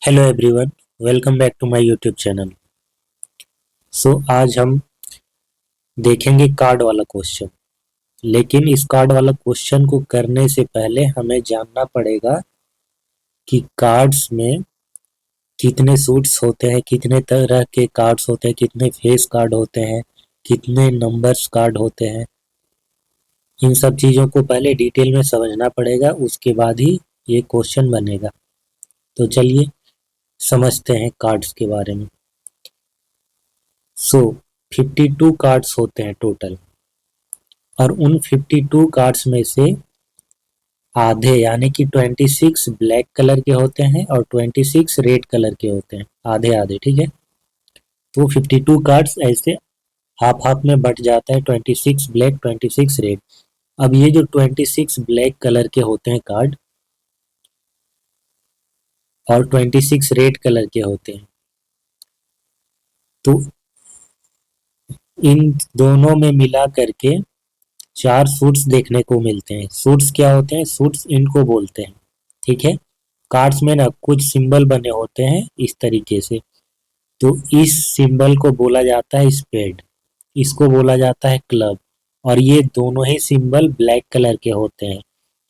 Hello everyone, welcome back to my YouTube channel. आज हम देखेंगे कार्ड वाला क्वेश्चन। लेकिन इस कार्ड वाला क्वेश्चन को करने से पहले हमें जानना पड़ेगा कि कार्ड्स में कितने सूट्स होते हैं, कितने तरह के कार्ड्स होते हैं, कितने फेस कार्ड होते हैं, कितने नंबर्स कार्ड होते हैं। इन सब चीज़ों को पहले डिटेल में समझना पड़ेगा, उसके बाद ही ये क्वेश्चन बनेगा। तो चलिए समझते हैं कार्ड्स के बारे में। 52 कार्ड्स होते हैं टोटल, और उन 52 कार्ड्स में से आधे यानी कि 26 ब्लैक कलर के होते हैं और 26 रेड कलर के होते हैं, आधे आधे। ठीक है, तो 52 कार्ड्स ऐसे हाफ हाफ में बट जाता है, 26 ब्लैक 26 रेड। अब ये जो 26 ब्लैक कलर के होते हैं कार्ड और 26 रेड कलर के होते हैं, तो इन दोनों में मिला करके 4 सूट्स देखने को मिलते हैं। सूट्स क्या होते हैं? सूट्स इनको बोलते हैं। ठीक है, कार्ड्स में ना कुछ सिंबल बने होते हैं इस तरीके से, तो इस सिंबल को बोला जाता है स्पेड, इसको बोला जाता है क्लब, और ये दोनों ही सिंबल ब्लैक कलर के होते हैं।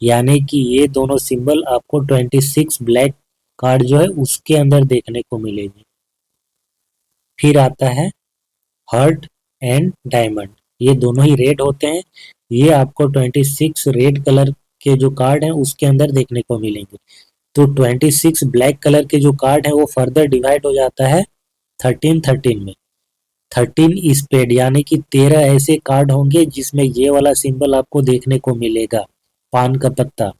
यानी कि ये दोनों सिंबल आपको 26 ब्लैक कार्ड जो है उसके अंदर देखने को मिलेगी। फिर आता है हार्ट एंड डायमंड, ये दोनों ही रेड होते हैं। ये आपको 26 रेड कलर के जो कार्ड हैं उसके अंदर देखने को मिलेंगे। तो 26 ब्लैक कलर के जो कार्ड है वो फर्दर डिवाइड हो जाता है 13 में। 13 स्पेड यानी कि 13 ऐसे कार्ड होंगे जिसमें ये वाला सिंबल आपको देखने को मिलेगा, पान का पत्ता।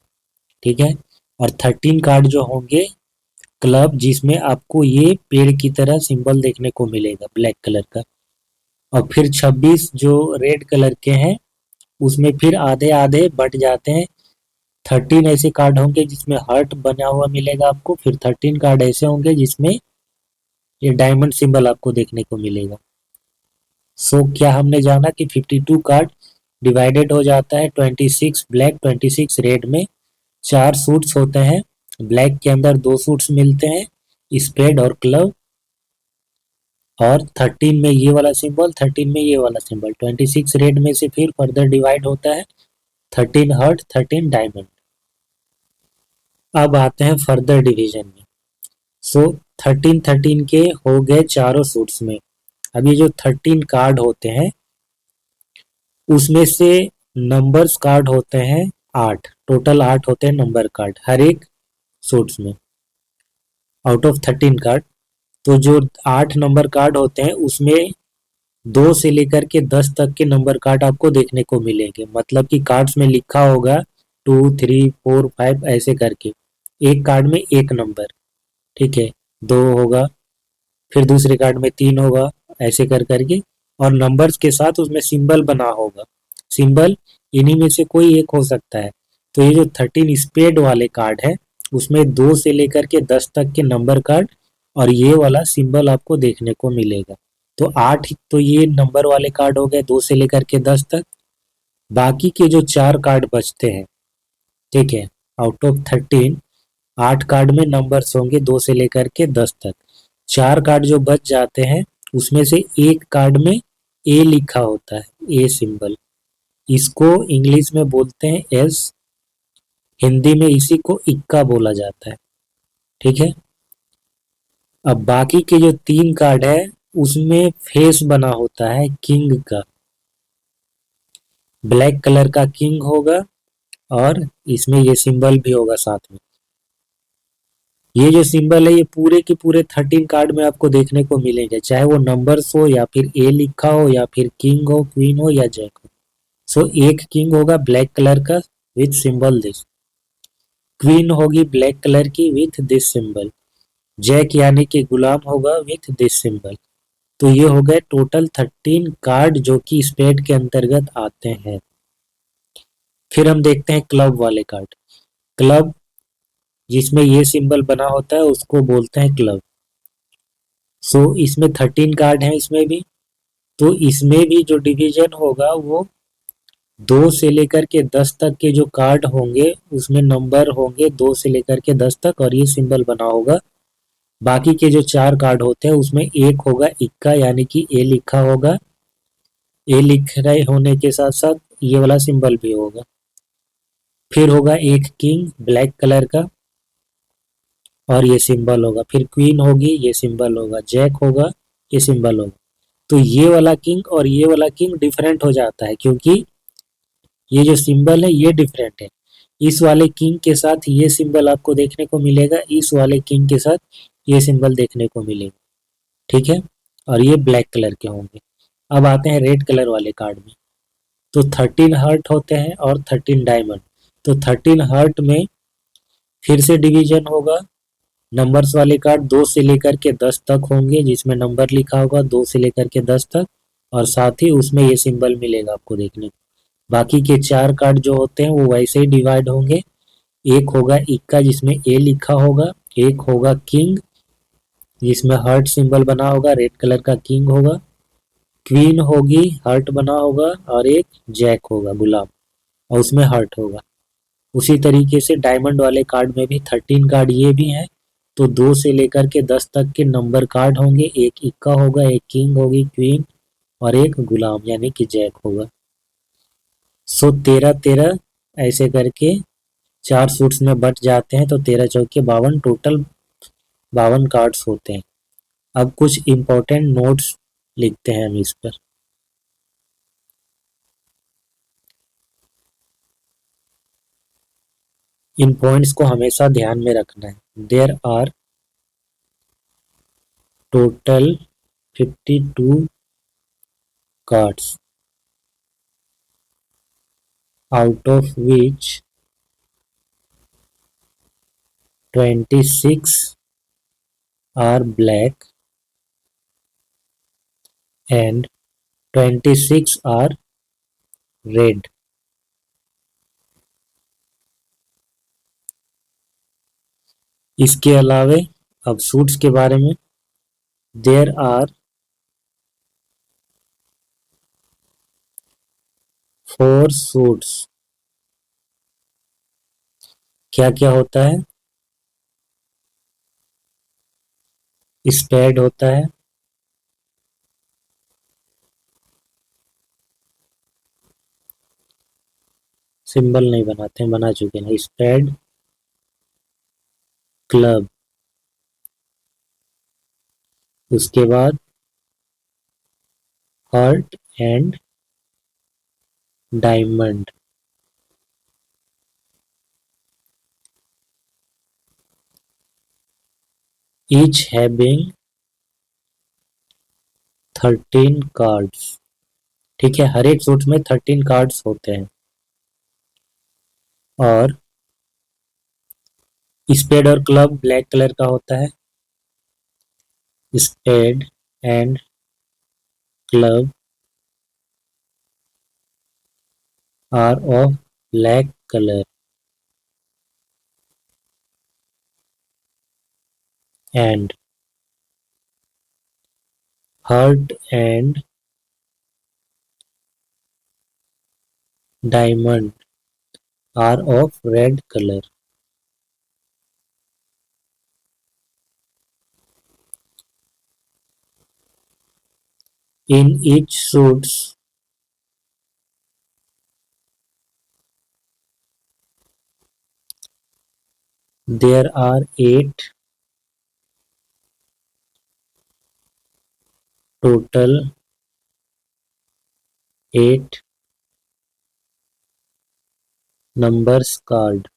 ठीक है, और 13 कार्ड जो होंगे क्लब, जिसमें आपको ये पेड़ की तरह सिंबल देखने को मिलेगा ब्लैक कलर का। और फिर 26 जो रेड कलर के हैं उसमें फिर आधे आधे बट जाते हैं। 13 ऐसे कार्ड होंगे जिसमें हार्ट बना हुआ मिलेगा आपको, फिर 13 कार्ड ऐसे होंगे जिसमें ये डायमंड सिंबल आपको देखने को मिलेगा। क्या हमने जाना कि 52 कार्ड डिवाइडेड हो जाता है 26 ब्लैक 26 रेड में। 4 सूट्स होते हैं, ब्लैक के अंदर 2 सूट्स मिलते हैं, स्पेड और क्लब। और 13 में ये वाला सिंबल, 13 में ये वाला सिंबल, 26 रेड में से फिर फर्दर डिवाइड होता है 13 हार्ट 13 डायमंड। अब आते हैं फर्दर डिवीजन में। 13 के हो गए चारों सूट्स में। अब ये जो 13 कार्ड होते हैं उसमें से नंबर्स कार्ड होते हैं 8, टोटल 8 होते हैं नंबर कार्ड हर एक सूट्स में, आउट ऑफ 13 कार्ड। तो जो 8 नंबर कार्ड होते हैं उसमें 2 से लेकर के 10 तक के नंबर कार्ड आपको देखने को मिलेंगे। मतलब कि कार्ड्स में लिखा होगा 2 3 4 5 ऐसे करके, एक कार्ड में एक नंबर। ठीक है, 2 होगा, फिर दूसरे कार्ड में 3 होगा, ऐसे कर करके, और नंबर्स के साथ उसमें सिंबल बना होगा। सिंबल इन्हीं में से कोई एक हो सकता है। तो ये जो 13 स्पेड वाले कार्ड है उसमें 2 से लेकर के 10 तक के नंबर कार्ड और ये वाला सिंबल आपको देखने को मिलेगा। तो 8 तो ये नंबर वाले कार्ड हो गए 2 से लेकर के 10 तक। बाकी के जो 4 कार्ड बचते हैं, ठीक है, आउट ऑफ 13 8 कार्ड में नंबर्स होंगे 2 से लेकर के 10 तक। 4 कार्ड जो बच जाते हैं उसमें से एक कार्ड में ए लिखा होता है, ए सिंबल, इसको इंग्लिश में बोलते हैं एस, हिंदी में इसी को इक्का बोला जाता है। ठीक है, अब बाकी के जो 3 कार्ड है उसमें फेस बना होता है किंग का, ब्लैक कलर का किंग होगा और इसमें ये सिंबल भी होगा साथ में। ये जो सिंबल है ये पूरे के पूरे 13 कार्ड में आपको देखने को मिलेंगे, चाहे वो नंबर्स हो या फिर ए लिखा हो या फिर किंग हो, क्वीन हो या जैक हो। एक किंग होगा ब्लैक कलर का विथ सिंबल दिस, क्वीन होगी ब्लैक कलर की विथ दिस सिंबल, जैक यानी कि गुलाम होगा विथ दिस सिंबल। तो ये हो गए टोटल 13 कार्ड जो कि स्पेड के अंतर्गत आते हैं। फिर हम देखते हैं क्लब वाले कार्ड। क्लब जिसमें ये सिंबल बना होता है उसको बोलते हैं क्लब। इसमें 13 कार्ड हैं इसमें भी, तो इसमें भी जो डिवीजन होगा वो 2 से लेकर के 10 तक के जो कार्ड होंगे उसमें नंबर होंगे 2 से लेकर के 10 तक और ये सिंबल बना होगा बाकी के जो 4 कार्ड होते हैं उसमें एक होगा इक्का, यानी कि ए लिखा होगा। ए लिख रहे होने के साथ साथ ये वाला सिंबल भी होगा। फिर होगा एक किंग ब्लैक कलर का और ये सिंबल होगा। फिर क्वीन होगी, ये सिंबल होगा। जैक होगा, ये सिंबल होगा। तो ये वाला किंग और ये वाला किंग डिफरेंट हो जाता है, क्योंकि ये जो सिंबल है ये डिफरेंट है। इस वाले किंग के साथ ये सिंबल आपको देखने को मिलेगा, इस वाले किंग के साथ ये सिंबल देखने को मिलेगा। ठीक है, और ये ब्लैक कलर के होंगे। अब आते हैं रेड कलर वाले कार्ड में। तो 13 हर्ट होते हैं और 13 डायमंड। तो 13 हर्ट में फिर से डिवीजन होगा। नंबर्स वाले कार्ड 2 से लेकर के 10 तक होंगे, जिसमें नंबर लिखा होगा 2 से लेकर के 10 तक, और साथ ही उसमें ये सिंबल मिलेगा आपको देखने को। बाकी के 4 कार्ड जो होते हैं वो वैसे ही डिवाइड होंगे। एक होगा इक्का जिसमें ए लिखा होगा, एक होगा किंग जिसमें हर्ट सिंबल बना होगा, रेड कलर का किंग होगा। क्वीन होगी, हर्ट बना होगा, और एक जैक होगा गुलाब, और उसमें हर्ट होगा। उसी तरीके से डायमंड वाले कार्ड में भी 13 कार्ड ये भी हैं। तो 2 से लेकर के 10 तक के नंबर कार्ड होंगे। एक इक्का होगा, एक किंग होगी, क्वीन, और एक गुलाम यानी कि जैक होगा। सो 13-13 ऐसे करके 4 सूट्स में बट जाते हैं। तो 13 चौके 52, टोटल 52 कार्ड्स होते हैं। अब कुछ इम्पोर्टेंट नोट्स लिखते हैं हम इस पर। इन पॉइंट्स को हमेशा ध्यान में रखना है। There are total 52 cards, out of which 26 are black and 26 are red. इसके अलावे अब सूट्स के बारे में, देयर आर 4 सूट्स। क्या क्या होता है? स्पेड होता है, सिंबल नहीं बनाते हैं, बना चुके हैं। स्पेड, क्लब, उसके बाद heart and diamond. Each having 13 cards. ठीक है, हर एक सूट में 13 कार्ड्स होते हैं। और स्पेड और क्लब ब्लैक कलर का होता है। Spade and club are of black colour and heart and diamond are of red colour. In each suits there are 8 total 8 numbers card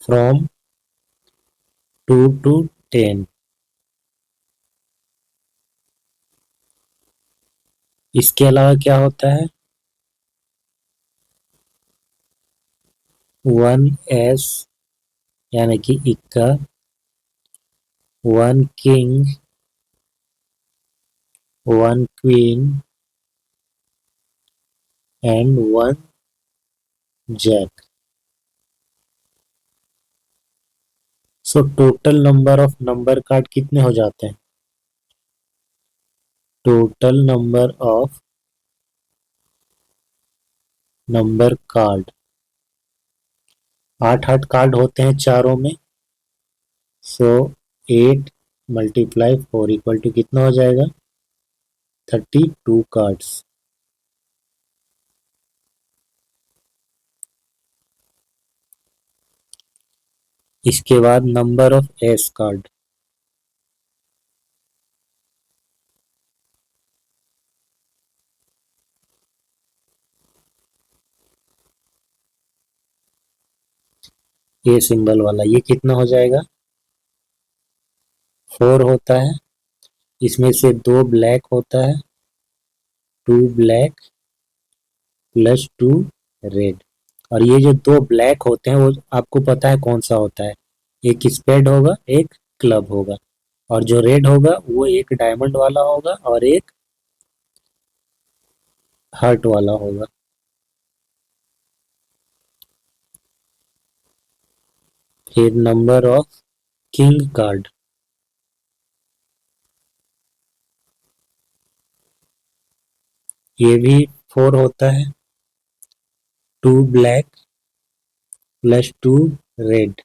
from 2 to 10। इसके अलावा क्या होता है? 1 S यानी कि इक्का, 1 king, 1 queen and 1 jack. So total number of number card कितने हो जाते हैं? Total number of number card आठ आठ कार्ड होते हैं चारों में। सो 8 × 4 इक्वल टू कितना हो जाएगा? 32 कार्ड्स। इसके बाद number of S card. A symbol वाला ये कितना हो जाएगा? 4 होता है। इसमें से 2 ब्लैक होता है, 2 ब्लैक प्लस 2 रेड। और ये जो 2 ब्लैक होते हैं वो आपको पता है कौन सा होता है? एक स्पेड होगा, एक क्लब होगा। और जो रेड होगा वो एक डायमंड वाला होगा और एक हार्ट वाला होगा। फिर नंबर ऑफ किंग कार्ड। ये भी 4 होता है। 2 ब्लैक प्लस 2 रेड।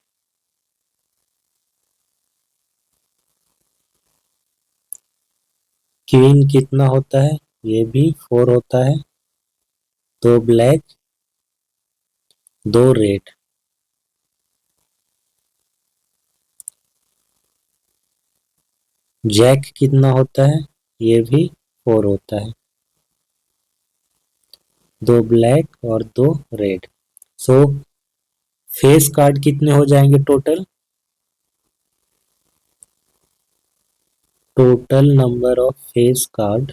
क्वीन कितना होता है? ये भी 4 होता है। 2 ब्लैक 2 रेड। जैक कितना होता है? ये भी 4 होता है। 2 ब्लैक और 2 रेड। सो फेस कार्ड कितने हो जाएंगे total? Total number of face card.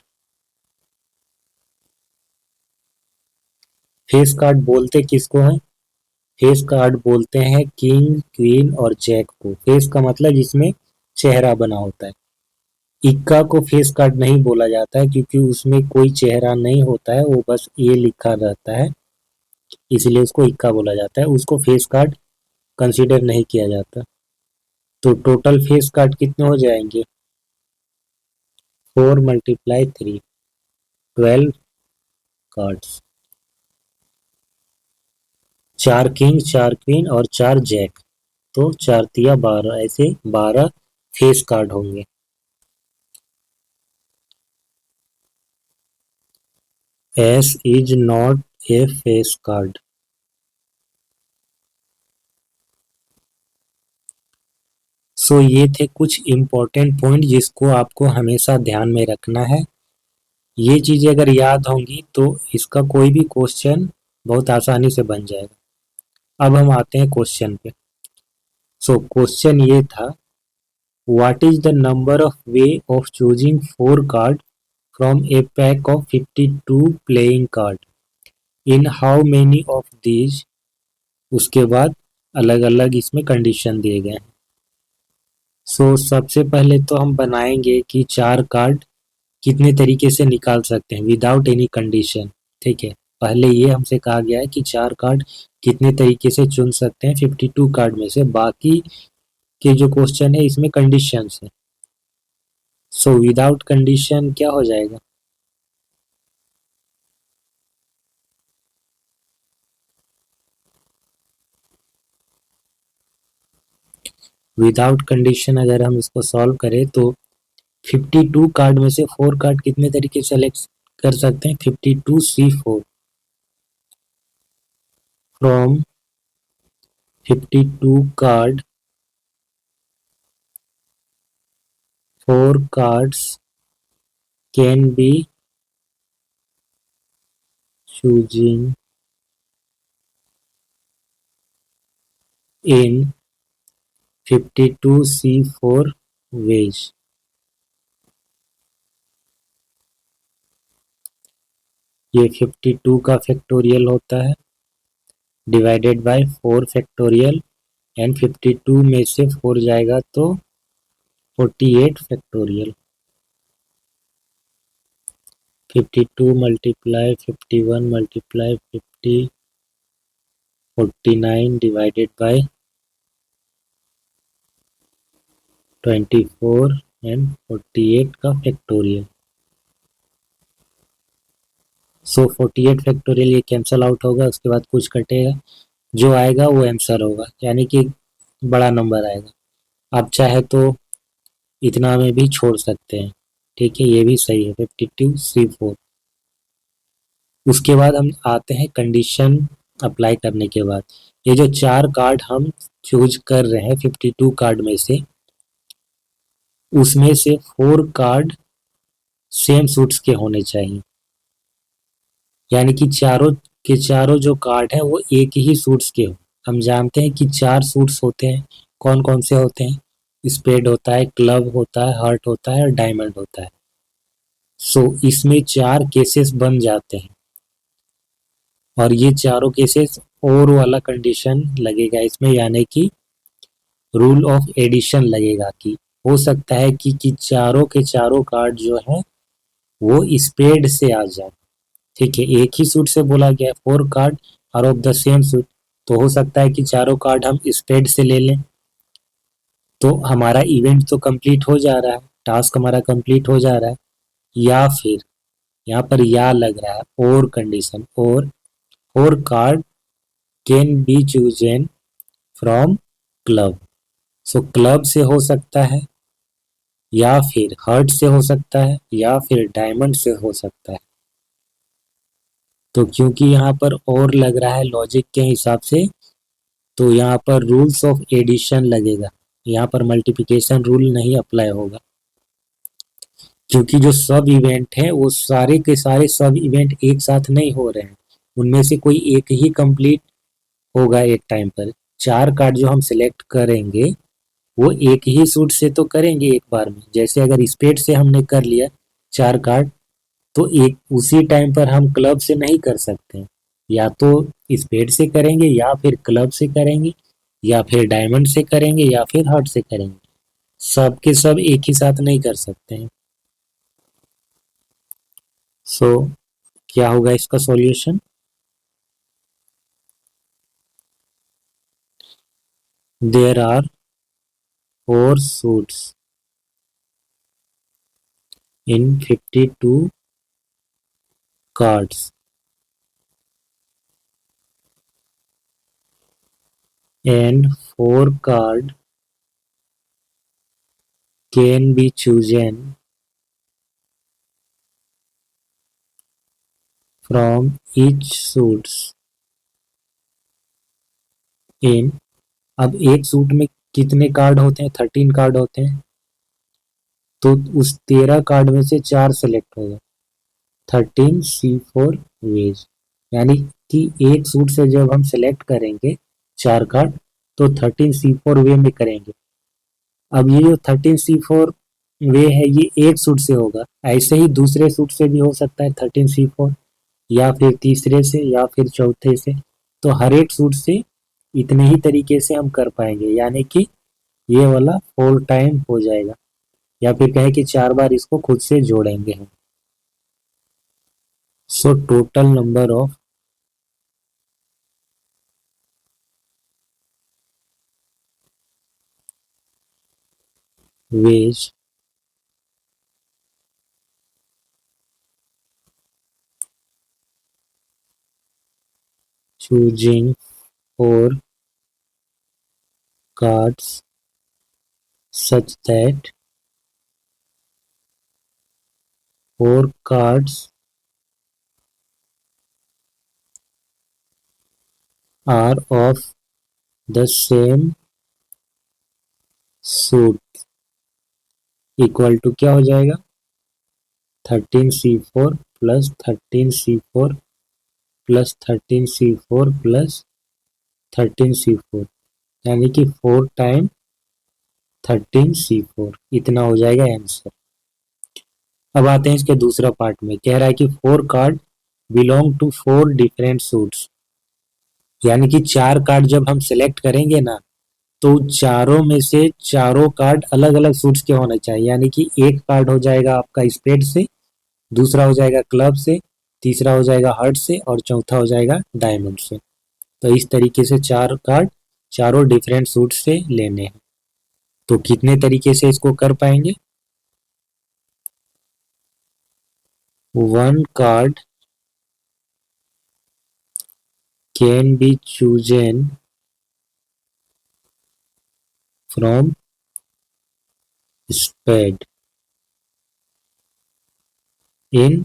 Face card बोलते किसको हैं? फेस कार्ड बोलते हैं किंग, क्वीन और जैक को। फेस का मतलब जिसमें चेहरा बना होता है। इक्का को फेस कार्ड नहीं बोला जाता है क्योंकि उसमें कोई चेहरा नहीं होता है, वो बस ये लिखा रहता है, इसलिए उसको इक्का बोला जाता है। उसको फेस कार्ड कंसीडर नहीं किया जाता। तो टोटल फेस कार्ड कितने हो जाएंगे? 4 × 3 12 कार्ड्स। 4 किंग, 4 क्वीन और 4 जैक। तो 4 तिया 12, ऐसे 12 फेस कार्ड होंगे। Ace is not a face card. So ये थे कुछ इम्पोर्टेंट पॉइंट जिसको आपको हमेशा ध्यान में रखना है। ये चीजें अगर याद होंगी तो इसका कोई भी क्वेश्चन बहुत आसानी से बन जाएगा। अब हम आते हैं क्वेश्चन पे। सो क्वेश्चन ये था, what is the number of way of choosing 4 card from A pack of 52 playing card in how many of these. उसके बाद अलग अलग इसमें कंडीशन दिए गए हैं। सो सबसे पहले तो हम बनाएंगे कि 4 कार्ड कितने तरीके से निकाल सकते हैं विदाउट एनी कंडीशन। ठीक है, पहले ये हमसे कहा गया है कि 4 कार्ड कितने तरीके से चुन सकते हैं 52 कार्ड में से। बाकी के जो क्वेश्चन है इसमें कंडीशंस है। सो विदाउट कंडीशन क्या हो जाएगा? विदाउट कंडीशन अगर हम इसको सॉल्व करें तो 52 कार्ड में से 4 कार्ड कितने तरीके से सेलेक्ट कर सकते हैं? 52C4 from 52 card 4 cards can be chosen in 52C4 ways। ये 52 का फैक्टोरियल होता है डिवाइडेड बाय 4 फैक्टोरियल, एंड 52 में से 4 जाएगा तो 48 factorial. 52 multiply 51 multiply 50 49 divided by 24 and 48 का फैक्टोरियल। सो 48 फैक्टोरियल ये कैंसल आउट होगा, उसके बाद कुछ कटेगा जो आएगा वो आंसर होगा, यानी कि बड़ा नंबर आएगा। आप चाहे तो इतना में भी छोड़ सकते हैं। ठीक है, ये भी सही है, 52 C4। उसके बाद हम आते हैं कंडीशन अप्लाई करने के बाद। ये जो चार कार्ड हम चूज कर रहे हैं 52 कार्ड में से, उसमें से 4 कार्ड सेम सूट्स के होने चाहिए। यानी कि चारों के चारों जो कार्ड हैं वो एक ही सूट्स के हो। हम जानते हैं कि 4 सूट्स होते हैं। कौन कौन से होते हैं? स्पेड होता है, क्लब होता है, हार्ट होता है और डायमंड होता है। सो इसमें 4 केसेस बन जाते हैं, और ये चारों केसेस और वाला कंडीशन लगेगा इसमें, यानी कि रूल ऑफ एडिशन लगेगा। कि हो सकता है कि चारों के चारों कार्ड जो है वो स्पेड से आ जाए। ठीक है, एक ही सूट से बोला गया 4 card are of the same suit, तो हो सकता है कि चारों कार्ड हम स्पेड से ले लें। तो हमारा इवेंट तो कंप्लीट हो जा रहा है, टास्क हमारा कंप्लीट हो जा रहा है। या फिर यहाँ पर या लग रहा है और कंडीशन, और 4 card can be chosen from club. So club से हो सकता है, या फिर हर्ट से हो सकता है, या फिर डायमंड से हो सकता है। तो क्योंकि यहाँ पर और लग रहा है लॉजिक के हिसाब से, तो यहाँ पर रूल्स ऑफ एडिशन लगेगा। यहाँ पर मल्टीप्लिकेशन रूल नहीं अप्लाई होगा, क्योंकि जो सब इवेंट है वो सारे के सारे सब इवेंट एक साथ नहीं हो रहे हैं। उनमें से कोई एक ही कंप्लीट होगा एक टाइम पर। 4 कार्ड जो हम सिलेक्ट करेंगे वो एक ही सूट से तो करेंगे एक बार में। जैसे अगर स्पेड से हमने कर लिया 4 कार्ड, तो एक उसी टाइम पर हम क्लब से नहीं कर सकते। या तो स्पेड से करेंगे, या फिर क्लब से करेंगे, या फिर डायमंड से करेंगे, या फिर हार्ट से करेंगे। सब के सब एक ही साथ नहीं कर सकते हैं। सो क्या होगा इसका solution? There are 4 suits in 52 cards and 4 card can be chosen from each suits in। अब एक सूट में कितने कार्ड होते हैं? 13 कार्ड होते हैं। तो उस 13 कार्ड में से 4 सेलेक्ट होगा। 13 C4 वेज, यानी कि एक सूट से जब हम सेलेक्ट करेंगे 4 कार्ड, तो 13 C4 वे में करेंगे। अब ये जो 13 C4 वे है ये एक सूट से होगा। ऐसे ही दूसरे सूट से भी हो सकता है 13 C4, या फिर तीसरे से, या फिर चौथे से। तो हर एक सूट से इतने ही तरीके से हम कर पाएंगे, यानी कि ये वाला 4 टाइम हो जाएगा। या फिर कहें कि 4 बार इसको खुद से जोड़ेंगे हम। सो total number of veg choosing 4 cards such that 4 cards are of the same suit equal to क्या हो जाएगा? 13 C4 plus 13 C4 plus 13 C4 plus 13 C4, यानी कि 4 टाइम 13 C4, इतना हो जाएगा आंसर। अब आते हैं इसके दूसरा पार्ट में। कह रहा है कि 4 card belong to 4 different suits. यानी कि 4 कार्ड जब हम सिलेक्ट करेंगे ना, तो चारों में से चारों कार्ड अलग अलग सूट्स के होने चाहिए। यानी कि एक कार्ड हो जाएगा आपका स्पेड से, दूसरा हो जाएगा क्लब से, तीसरा हो जाएगा हार्ट से, और चौथा हो जाएगा डायमंड से। तो इस तरीके से 4 कार्ड चारों डिफरेंट सूट से लेने हैं। तो कितने तरीके से इसको कर पाएंगे? 1 card can be chosen from spade in।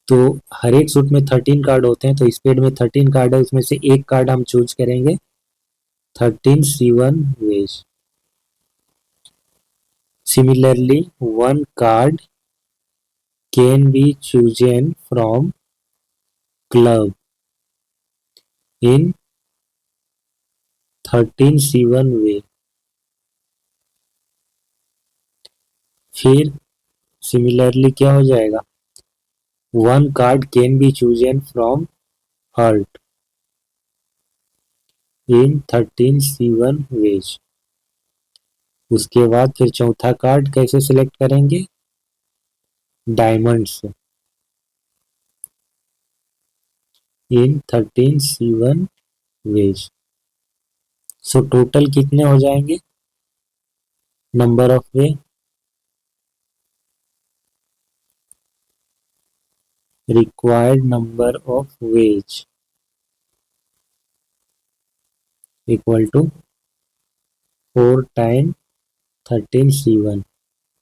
तो हर एक सूट में 13 कार्ड होते हैं, तो स्पेड में 13 कार्ड है, उसमें से एक कार्ड हम चूज करेंगे 13 C1 ways. Similarly one card can be chosen from club in 13C1 way। फिर सिमिलरली क्या हो जाएगा, one card can be chosen from heart in 13C1 ways. उसके बाद फिर चौथा कार्ड कैसे सिलेक्ट करेंगे, डायमंड से इन 13C1 वेज। सो टोटल कितने हो जाएंगे, number of way required number of ways equal to 4 time 13C1।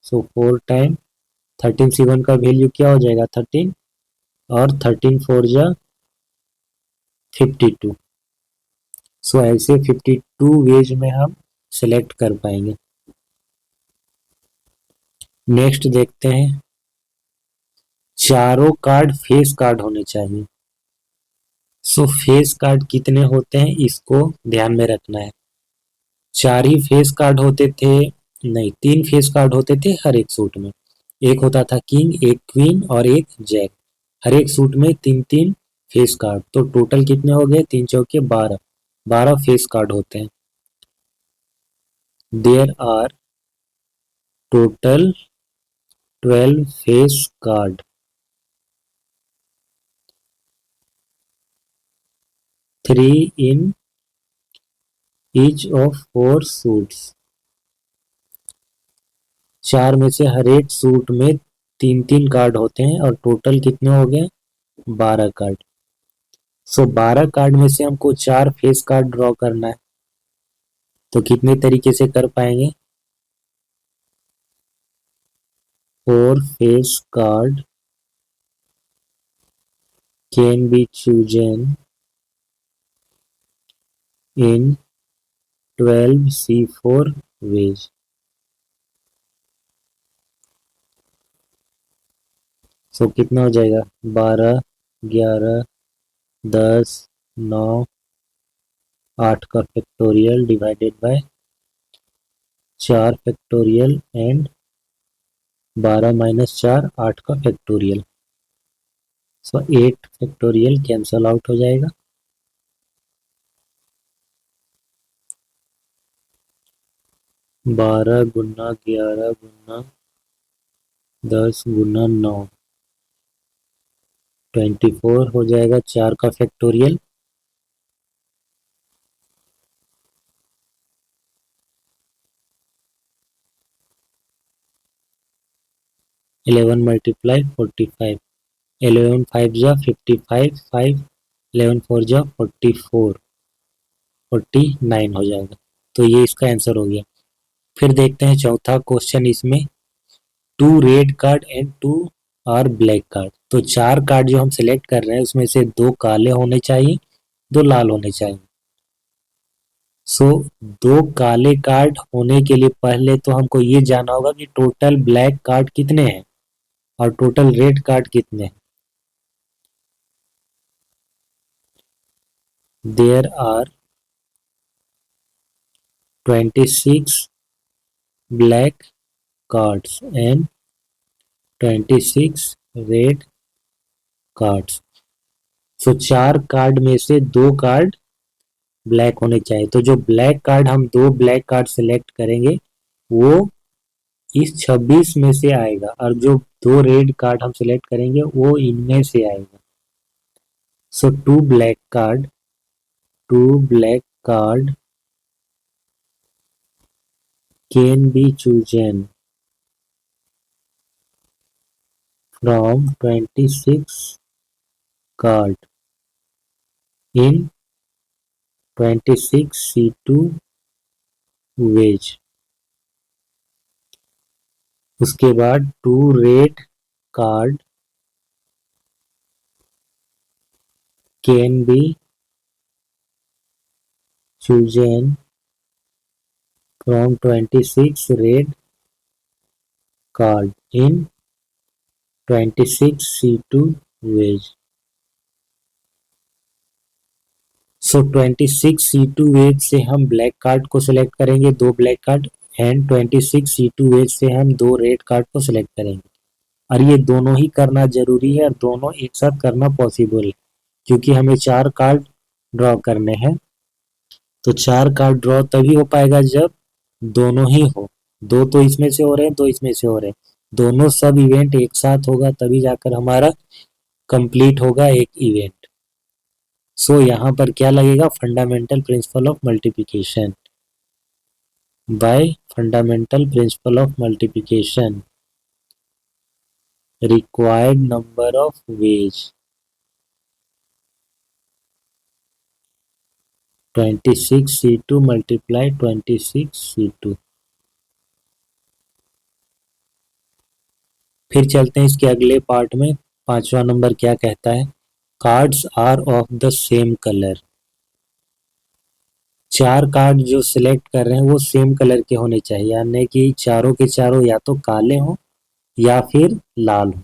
So 4 time 13C1 का वैल्यू क्या हो जाएगा 13, और 13 4 जा 52। सो ऐसे 52 वेज में हम सिलेक्ट कर पाएंगे। नेक्स्ट देखते हैं, चारों कार्ड फेस कार्ड होने चाहिए। सो फेस कार्ड कितने होते हैं इसको ध्यान में रखना है। चार ही फेस कार्ड होते थे, नहीं, 3 फेस कार्ड होते थे हर एक सूट में। एक होता था किंग, एक क्वीन और एक जैक। हर एक सूट में 3 3 फेस कार्ड, तो टोटल कितने हो गए, 3 चौके 12, 12 फेस कार्ड होते हैं। There are total 12 face card, 3 in each of 4 suits. चार में से हर एक सूट में 3 3 कार्ड होते हैं, और टोटल कितने हो गए, 12 कार्ड। सो 12 कार्ड में से हमको 4 फेस कार्ड ड्रॉ करना है, तो कितने तरीके से कर पाएंगे, 4 face card can be chosen in 12C4 ways. So कितना हो जाएगा, 12 11 10 9 8 का factorial divided by 4 factorial and 12 - 4 8 का factorial. So 8 factorial cancel out हो जाएगा। 12 गुना 11 गुना 10 गुना 9, 24 हो जाएगा, 4 का फैक्टोरियल। 11 मल्टीप्लाई 45, 11 5 जा 55, 5 11 4 जा 44, 49 हो जाएगा। तो ये इसका आंसर हो गया। फिर देखते हैं चौथा क्वेश्चन, इसमें 2 red card and 2 are black card. तो 4 कार्ड जो हम सिलेक्ट कर रहे हैं उसमें से 2 काले होने चाहिए, 2 लाल होने चाहिए। सो 2 काले कार्ड होने के लिए पहले तो हमको ये जानना होगा कि टोटल ब्लैक कार्ड कितने हैं और टोटल रेड कार्ड कितने हैं। There are 26 black cards and 26 red cards. So 4 card में से 2 कार्ड ब्लैक होने चाहिए, तो जो ब्लैक कार्ड, हम 2 ब्लैक कार्ड सिलेक्ट करेंगे वो इस 26 में से आएगा, और जो 2 रेड कार्ड हम सिलेक्ट करेंगे वो इनमें से आएगा। So 2 black card can be chosen from 26 card in 26C2 ways. उसके बाद 2 red card can be chosen from 26 red card in 26C2 ways. So 26C2 ways से हम ब्लैक कार्ड को सिलेक्ट करेंगे, 2 black card, and 26C2 ways से हम 2 red card को select करेंगे। और ये दोनों ही करना जरूरी है और दोनों एक साथ करना पॉसिबल है, क्योंकि हमें 4 कार्ड ड्रॉ करने हैं। तो 4 कार्ड ड्रॉ तभी हो पाएगा जब दोनों ही हो। 2 तो इसमें से हो रहे हैं, 2 इसमें से हो रहे हैं, दोनों सब इवेंट एक साथ होगा तभी जाकर हमारा कंप्लीट होगा एक इवेंट। सो यहाँ पर क्या लगेगा, fundamental principle of multiplication. Bye fundamental principle of multiplication required number of veg 26C2 multiply 26C2। फिर चलते हैं इसके अगले पार्ट में। 5वां नंबर क्या कहता है, cards are of the same colour. 4 card जो सिलेक्ट कर रहे हैं वो सेम कलर के होने चाहिए, यानी कि चारों के चारों या तो काले हों या फिर लाल हो।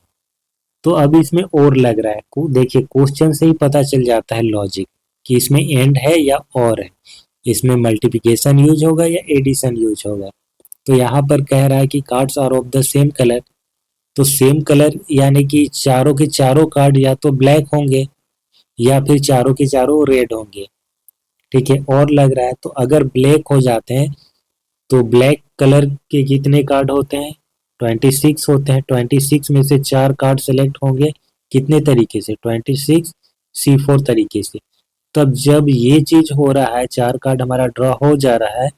तो अब इसमें और लग रहा है, देखिए क्वेश्चन से ही पता चल जाता है लॉजिक कि इसमें एंड है या और है, इसमें मल्टीप्लिकेशन यूज होगा या एडिशन यूज होगा। तो यहाँ पर कह रहा है कि cards are of the same colour, तो सेम कलर यानी कि चारों के चारों कार्ड या तो ब्लैक होंगे या फिर चारों के चारों रेड होंगे। ठीक है, और लग रहा है तो अगर ब्लैक हो जाते हैं तो ब्लैक कलर के कितने कार्ड होते हैं, 26 होते हैं। 26 में से 4 कार्ड सेलेक्ट होंगे, कितने तरीके से, 26C4 तरीके से। तब जब ये चीज हो रहा है, 4 कार्ड हमारा ड्रॉ हो जा रहा है,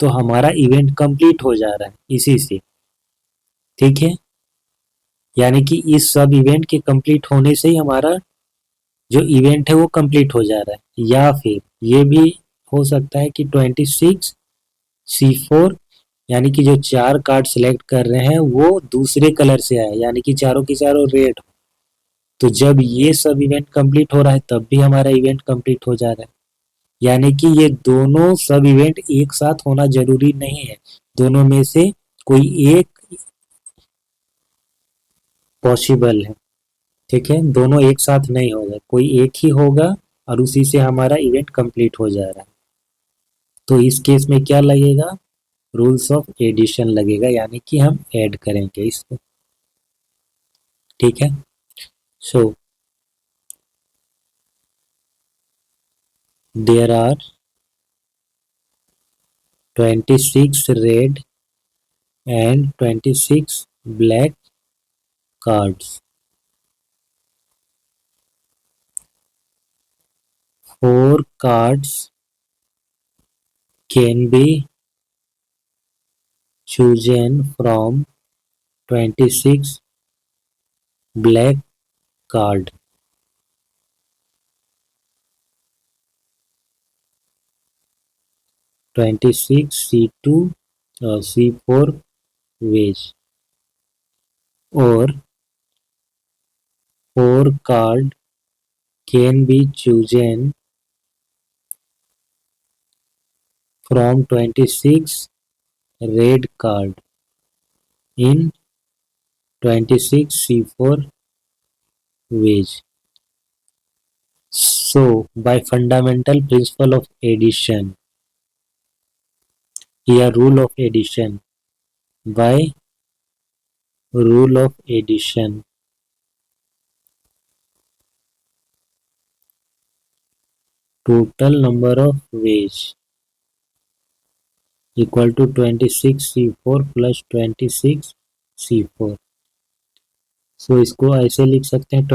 तो हमारा इवेंट कंप्लीट हो जा रहा है इसी से। ठीक है, यानी कि इस सब इवेंट के कंप्लीट होने से ही हमारा जो इवेंट है वो कंप्लीट हो जा रहा है। या फिर ये भी हो सकता है कि 26C4 यानी कि जो 4 कार्ड सिलेक्ट कर रहे हैं वो दूसरे कलर से आए, यानी कि चारों के चारों रेड हो। तो जब ये सब इवेंट कंप्लीट हो रहा है तब भी हमारा इवेंट कंप्लीट हो जा रहा है। यानी कि ये दोनों सब इवेंट एक साथ होना जरूरी नहीं है, दोनों में से कोई एक पॉसिबल है। ठीक है, दोनों एक साथ नहीं होगा, कोई एक ही होगा और उसी से हमारा इवेंट कंप्लीट हो जा रहा है। तो इस केस में क्या लगेगा, रूल्स ऑफ एडिशन लगेगा, यानी कि हम ऐड करेंगे इसको। ठीक है, so there are 26 red and 26 black cards. 4 cards can be chosen from 26 black card. 26C2 C4 ways, or 4 card can be chosen from 26 red card in 26C4 ways. So, by fundamental principle of addition, here rule of addition, by rule of addition, total number of ways equal to 26C4 plus 26C4। सो इसको ऐसे लिख सकते हैं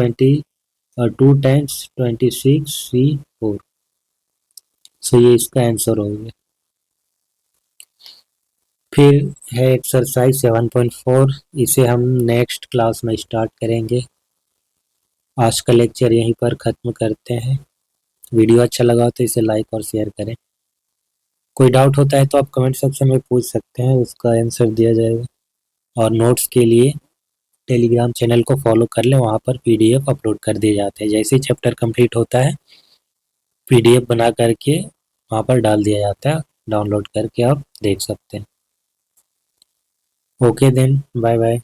2 times 26C4। सो ये इसका answer हो गया। फिर है एक्सरसाइज 7.4, इसे हम नेक्स्ट क्लास में स्टार्ट करेंगे। आज का लेक्चर यहीं पर ख़त्म करते हैं। वीडियो अच्छा लगा हो तो इसे लाइक और शेयर करें। कोई डाउट होता है तो आप कमेंट सेक्शन में पूछ सकते हैं, उसका आंसर दिया जाएगा। और नोट्स के लिए टेलीग्राम चैनल को फॉलो कर लें, वहाँ पर पीडीएफ अपलोड कर दिए जाते हैं। जैसे ही चैप्टर कंप्लीट होता है पीडीएफ बना करके वहाँ पर डाल दिया जाता है, डाउनलोड करके आप देख सकते हैं। Okay then, bye bye.